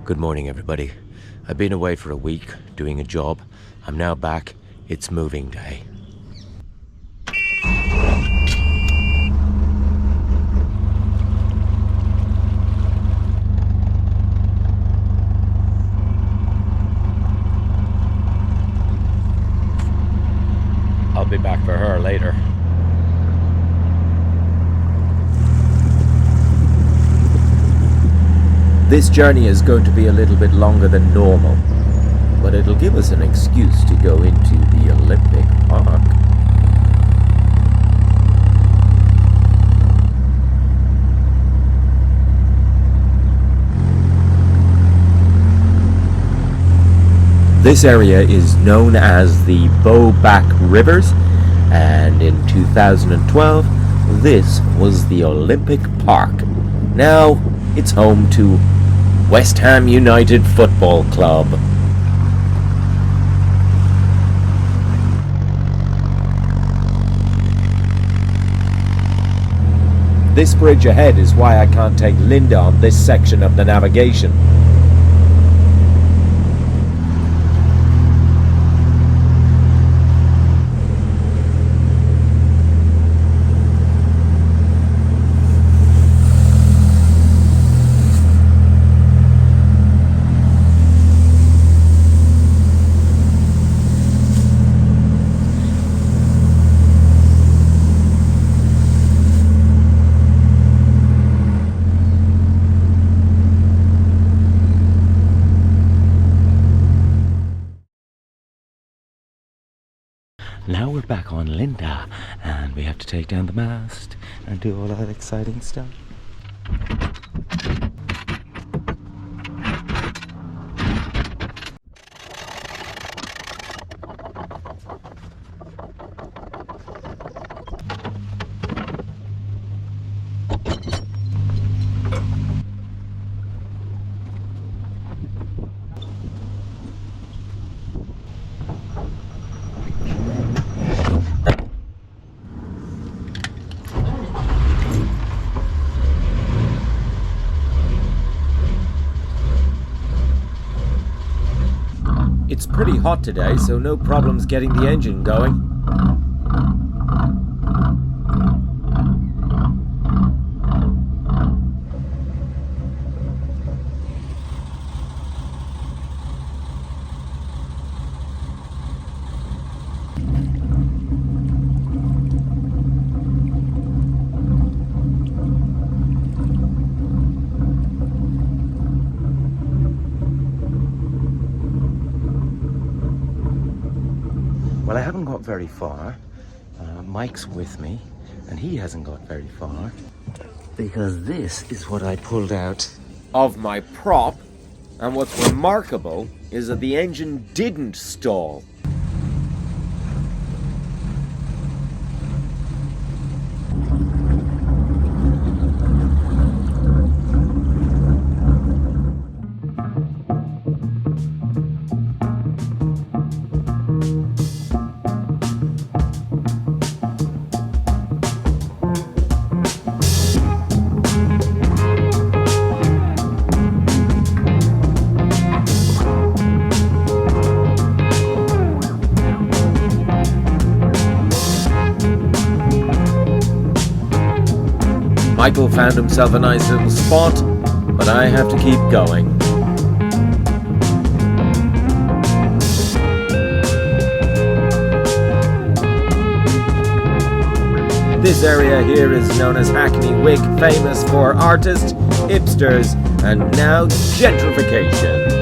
Good morning, everybody. I've been away for a week doing a job. I'm now back. It's moving day. I'll be back for her later. This journey is going to be a little bit longer than normal, but it'll give us an excuse to go into the Olympic Park. This area is known as the Bowback Rivers, and in 2012, this was the Olympic Park. Now, it's home to West Ham United Football Club. This bridge ahead is why I can't take Linda on this section of the navigation. Now we're back on Linda, and we have to take down the mast and do all that exciting stuff. It's pretty hot today, so no problems getting the engine going. Well, I haven't got very far. Mike's with me, and he hasn't got very far, because this is what I pulled out of my prop, and what's remarkable is that the engine didn't stall. Michael found himself a nice little spot, but I have to keep going. This area here is known as Hackney Wick, famous for artists, hipsters, and now gentrification.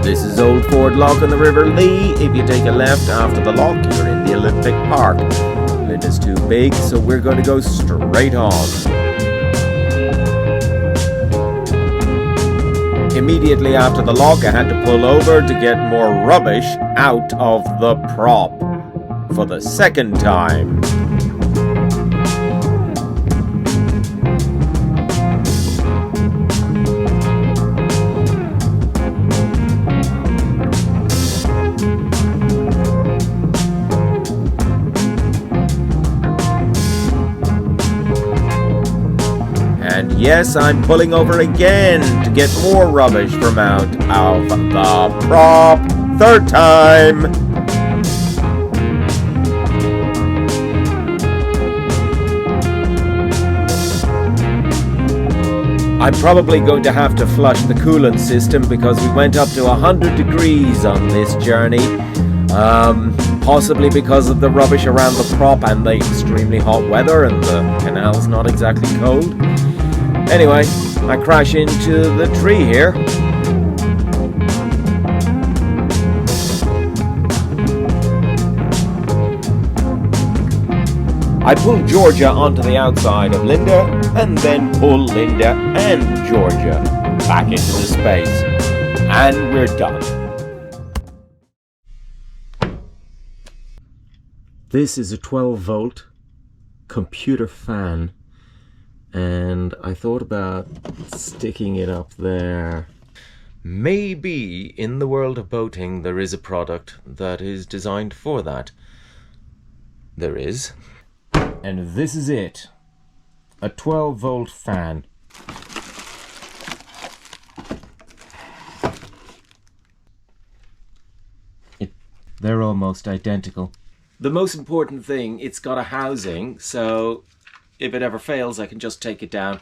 This is Old Ford Lock on the River Lee. If you take a left after the lock, you're in the Olympic Park. Linda's too big, so we're going to go straight on. Immediately after the lock, I had to pull over to get more rubbish out of the prop for the second time. Yes, I'm pulling over again to get more rubbish from out of the prop. Third time. I'm probably going to have to flush the coolant system because we went up to 100 degrees on this journey. Possibly because of the rubbish around the prop and the extremely hot weather, and the canal's not exactly cold. Anyway, I crash into the tree here. I pull Georgia onto the outside of Linda, and then pull Linda and Georgia back into the space. And we're done. This is a 12-volt computer fan, and I thought about sticking it up there. Maybe in the world of boating there is a product that is designed for that. There is. And this is it. A 12-volt fan. They're almost identical. The most important thing, it's got a housing, so if it ever fails, I can just take it down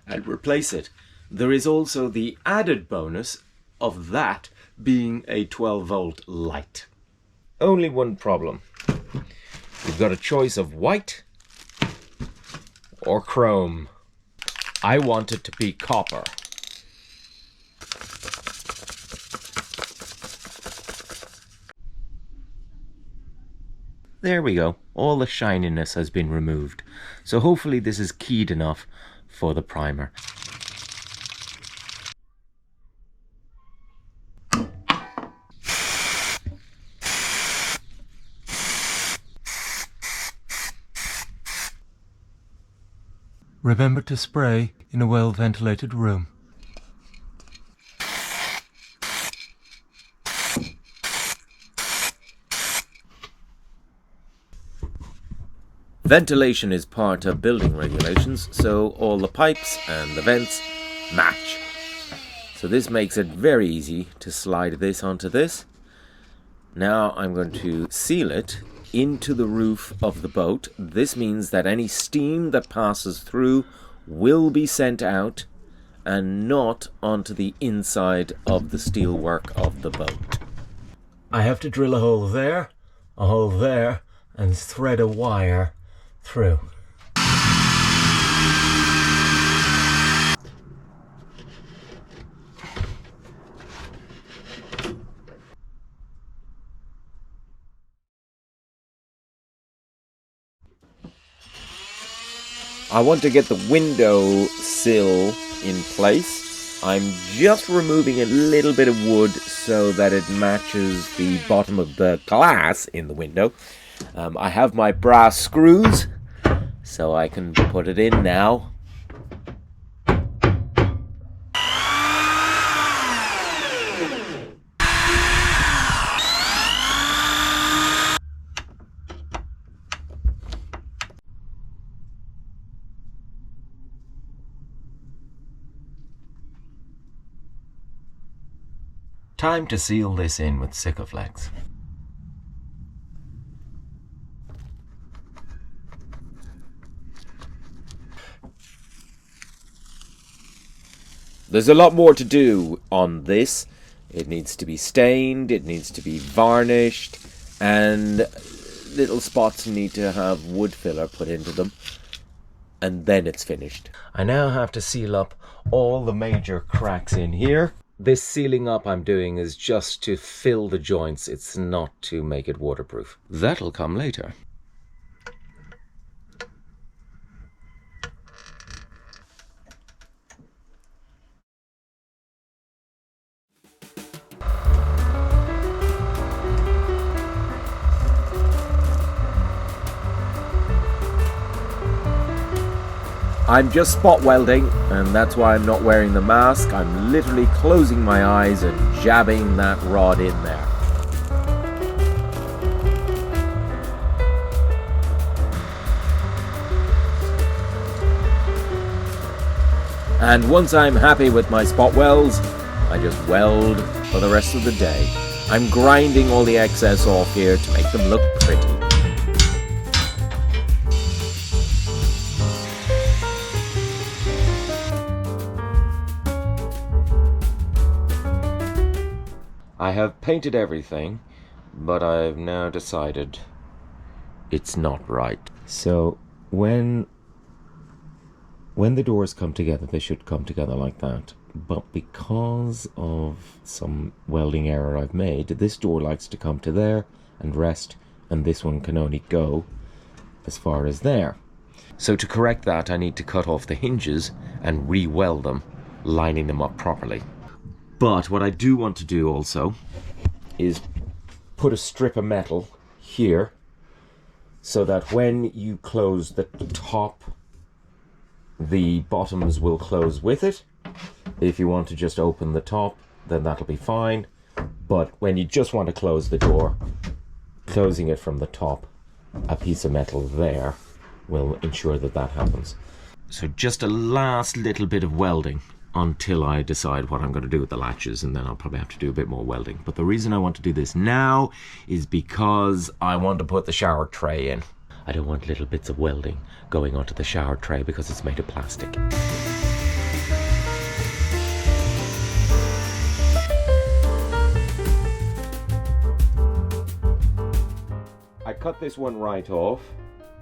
and replace it. There is also the added bonus of that being a 12-volt light. Only one problem. You've got a choice of white or chrome. I want it to be copper. There we go. All the shininess has been removed. So hopefully this is keyed enough for the primer. Remember to spray in a well-ventilated room. Ventilation is part of building regulations, so all the pipes and the vents match. So this makes it very easy to slide this onto this. Now I'm going to seal it into the roof of the boat. This means that any steam that passes through will be sent out and not onto the inside of the steelwork of the boat. I have to drill a hole there, and thread a wire through. I want to get the window sill in place. I'm just removing a little bit of wood so that it matches the bottom of the glass in the window. I have my brass screws, so I can put it in now. Time to seal this in with Sikaflex. There's a lot more to do on this. It needs to be stained, it needs to be varnished, and little spots need to have wood filler put into them, and then it's finished. I now have to seal up all the major cracks in here. This sealing up I'm doing is just to fill the joints, it's not to make it waterproof. That'll come later. I'm just spot welding, and that's why I'm not wearing the mask. I'm literally closing my eyes and jabbing that rod in there. And once I'm happy with my spot welds, I just weld for the rest of the day. I'm grinding all the excess off here to make them look pretty. I have painted everything, but I've now decided it's not right. So when the doors come together, they should come together like that. But because of some welding error I've made, this door likes to come to there and rest, and this one can only go as far as there. So to correct that, I need to cut off the hinges and re-weld them, lining them up properly. But what I do want to do also is put a strip of metal here so that when you close the top, the bottoms will close with it. If you want to just open the top, then that'll be fine. But when you just want to close the door, closing it from the top, a piece of metal there will ensure that that happens. So just a last little bit of welding until I decide what I'm going to do with the latches, and then I'll probably have to do a bit more welding. But the reason I want to do this now is because I want to put the shower tray in. I don't want little bits of welding going onto the shower tray because it's made of plastic. I cut this one right off,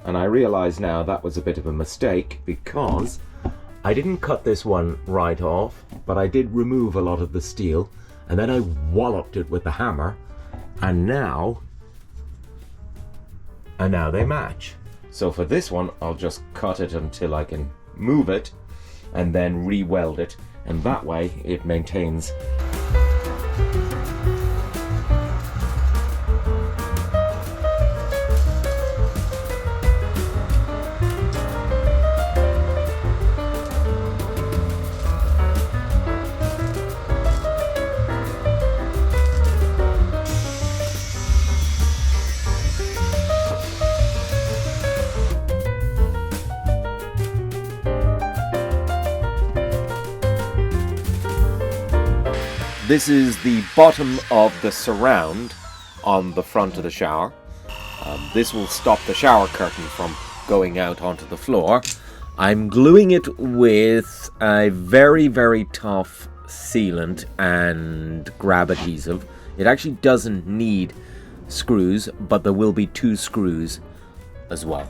and I realize now that was a bit of a mistake because I didn't cut this one right off, but I did remove a lot of the steel, and then I walloped it with the hammer, and now they match. So for this one, I'll just cut it until I can move it, and then re-weld it, and that way it maintains. This is the bottom of the surround on the front of the shower. This will stop the shower curtain from going out onto the floor. I'm gluing it with a very, very tough sealant and grab adhesive. It actually doesn't need screws, but there will be 2 screws as well.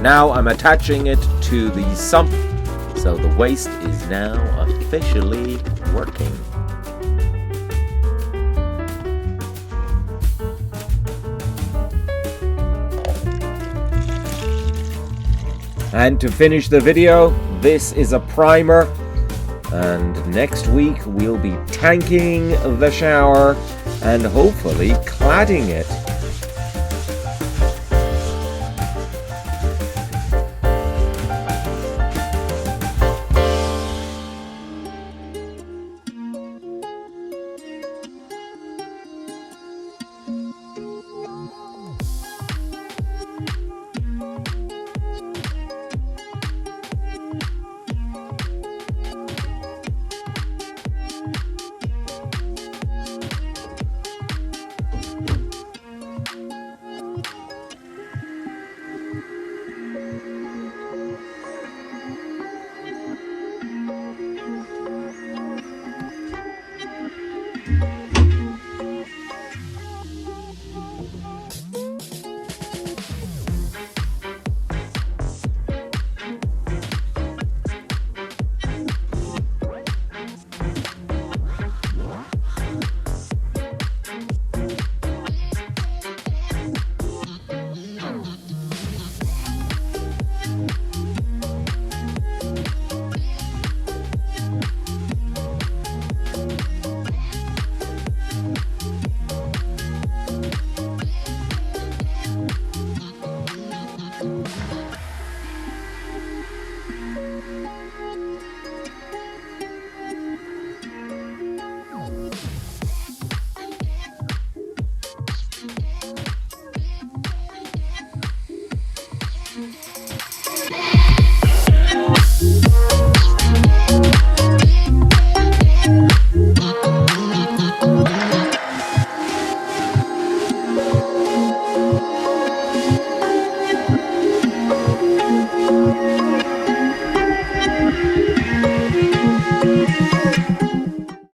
Now I'm attaching it to the sump, so the waste is now officially working. And to finish the video, this is a primer And next week we'll be tanking the shower and hopefully cladding it.